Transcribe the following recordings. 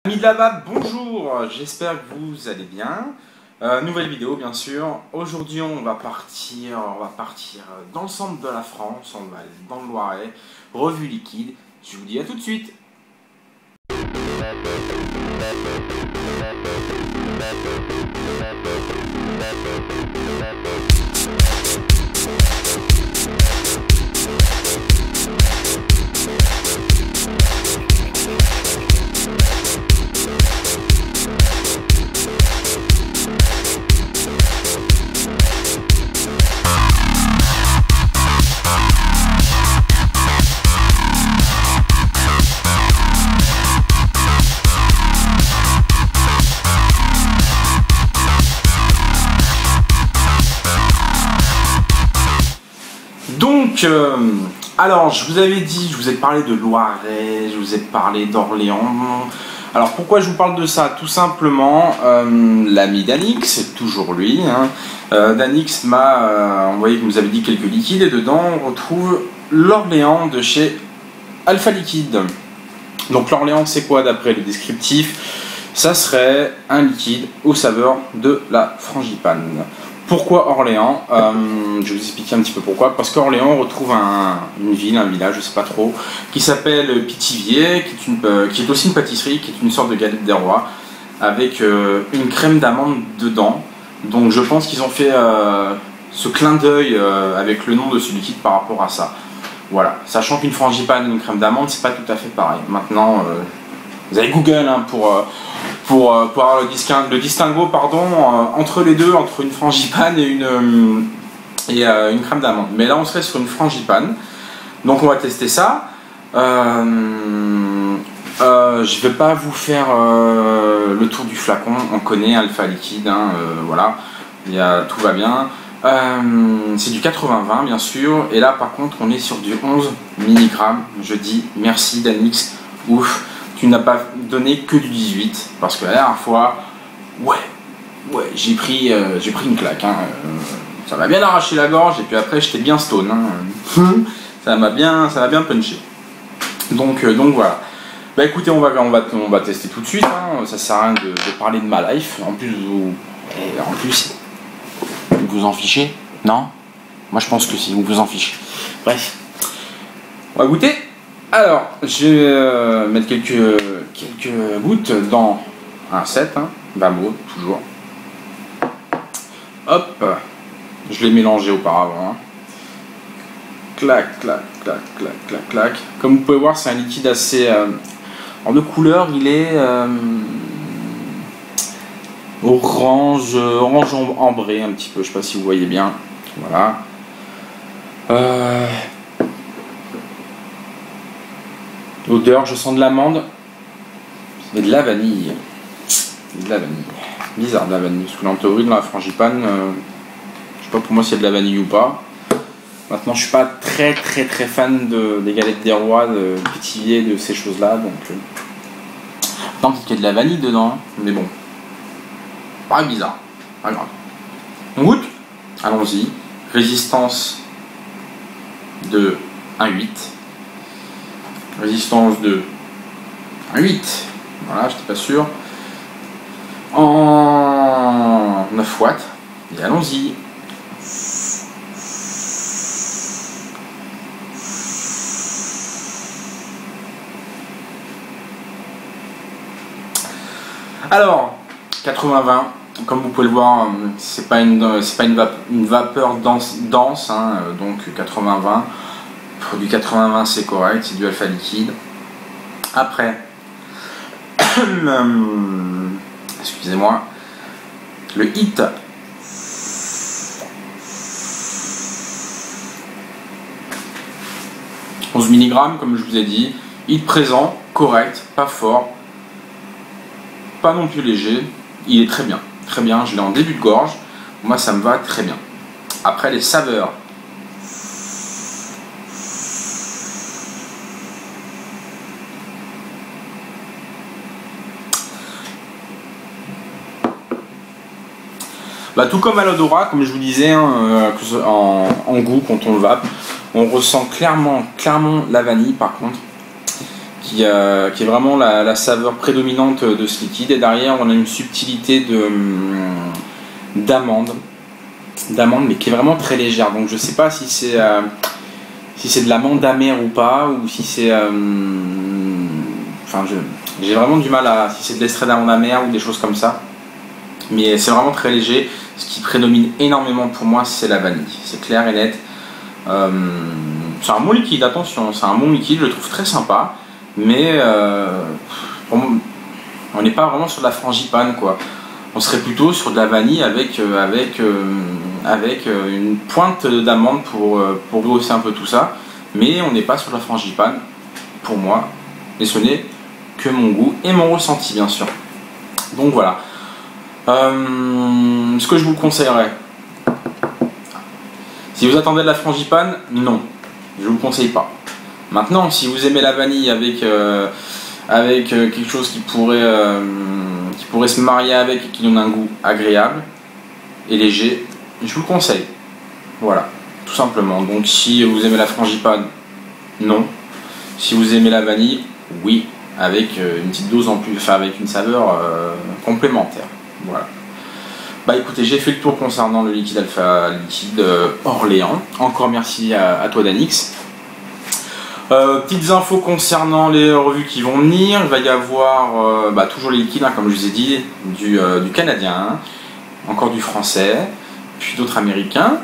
Amis de là-bas, bonjour, j'espère que vous allez bien. Nouvelle vidéo bien sûr. Aujourd'hui on va partir dans le centre de la France, on va aller dans le Loiret, revue liquide. Je vous dis à tout de suite. Donc, alors je vous avais dit, je vous ai parlé de Loiret, je vous ai parlé d'Orléans. Alors pourquoi je vous parle de ça? Tout simplement, l'ami Danix, c'est toujours lui, hein, Danix m'a envoyé, que vous avez dit, quelques liquides, et dedans on retrouve l'Orléans de chez Alpha Liquide. Donc l'Orléans c'est quoi d'après le descriptif? Ça serait un liquide aux saveurs de la frangipane. Pourquoi Orléans? Je vais vous expliquer un petit peu pourquoi. Parce qu'Orléans, on retrouve une ville, un village, je sais pas trop, qui s'appelle Pithiviers, qui est aussi une pâtisserie, qui est une sorte de galette des rois, avec une crème d'amande dedans. Donc je pense qu'ils ont fait ce clin d'œil avec le nom de ce liquide par rapport à ça. Voilà, sachant qu'une frangipane et une crème d'amande, c'est pas tout à fait pareil. Maintenant, vous avez Google hein, pour avoir le distinguo pardon, entre les deux, entre une frangipane et une crème d'amande. Mais là on serait sur une frangipane, donc on va tester ça. Je vais pas vous faire le tour du flacon, on connaît Alpha Liquide, hein, voilà, tout va bien. C'est du 80-20 bien sûr, et là par contre on est sur du 11 mg. Je dis merci Danix, ouf. Tu n'as pas donné que du 18, parce que la dernière fois, ouais, j'ai pris une claque, hein, ça m'a bien arraché la gorge, et puis après j'étais bien stone, hein, ça m'a bien punché. Donc voilà. Bah écoutez, on va tester tout de suite, hein, ça sert à rien de parler de ma life, en plus vous en fichez, non? Moi je pense que si, vous vous en fichez. Bref, on va goûter. Alors, je vais mettre quelques gouttes dans un set, hein, Bambo, toujours. Hop, je l'ai mélangé auparavant. Hein. Clac, clac, clac, clac, clac, clac. Comme vous pouvez voir, c'est un liquide assez... alors de couleur, il est orange ambré un petit peu, je sais pas si vous voyez bien. Voilà. L'odeur, je sens de l'amande et de la vanille. De la vanille. Bizarre de la vanille, parce que en théorie dans la frangipane, je sais pas pour moi s'il y a de la vanille ou pas. Maintenant je suis pas très fan des galettes des rois, de Pithiviers, de ces choses là, donc tant qu'il y a de la vanille dedans, mais bon. Pas bizarre, pas grave. On goûte? Allons-y. Résistance de 1,8. Résistance de 8, voilà, j'étais pas sûr, en 9 watts, et allons-y. Alors, 80-20, comme vous pouvez le voir, c'est pas une vapeur dense hein, donc 80-20. Du 80-20 c'est correct, c'est du Alpha Liquide. Après, excusez-moi, le hit. « 11 mg comme je vous ai dit, hit présent, correct, pas fort, pas non plus léger, il est très bien, je l'ai en début de gorge, moi ça me va très bien. Après les saveurs. Bah, tout comme à l'odorat, comme je vous disais, hein, en goût quand on le vape, on ressent clairement la vanille par contre, qui est vraiment la saveur prédominante de ce liquide. Et derrière, on a une subtilité d'amande, mais qui est vraiment très légère. Donc je sais pas si c'est de l'amande amère ou pas, ou si c'est... Enfin, j'ai vraiment du mal si c'est de l'extrait d'amande amère ou des choses comme ça. Mais c'est vraiment très léger. Ce qui prédomine énormément pour moi, c'est la vanille. C'est clair et net. C'est un bon liquide, attention, c'est un bon liquide, je le trouve très sympa. Mais on n'est pas vraiment sur de la frangipane, quoi. On serait plutôt sur de la vanille avec une pointe d'amande pour brosser un peu tout ça. Mais on n'est pas sur de la frangipane, pour moi. Et ce n'est que mon goût et mon ressenti, bien sûr. Donc voilà. Ce que je vous conseillerais, si vous attendez de la frangipane, non, je ne vous conseille pas. Maintenant, si vous aimez la vanille avec quelque chose qui pourrait se marier avec et qui donne un goût agréable et léger, je vous le conseille. Voilà, tout simplement. Donc si vous aimez la frangipane, non. Si vous aimez la vanille, oui, avec une petite dose en plus, enfin avec une saveur complémentaire. Voilà. Bah écoutez, j'ai fait le tour concernant le liquide Alpha Liquide Orléans. Encore merci à toi Danix. Petites infos concernant les revues qui vont venir. Il va y avoir toujours les liquides, comme je vous ai dit, du canadien, encore du français, puis d'autres américains.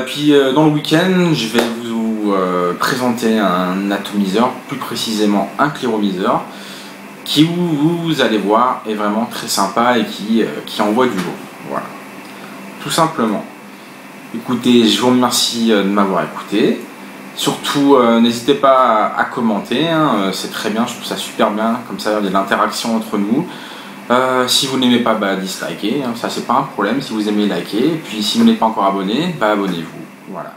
Puis dans le week-end, je vais vous présenter un atomiseur, plus précisément un cléromiseur, qui vous allez voir est vraiment très sympa et qui envoie du lourd. Voilà, tout simplement. Écoutez, je vous remercie de m'avoir écouté. Surtout, n'hésitez pas à commenter, hein, c'est très bien, je trouve ça super bien, comme ça il y a de l'interaction entre nous. Si vous n'aimez pas, dislikez, hein, ça c'est pas un problème. Si vous aimez, likez. Et puis si vous n'êtes pas encore abonné, abonnez-vous. Voilà.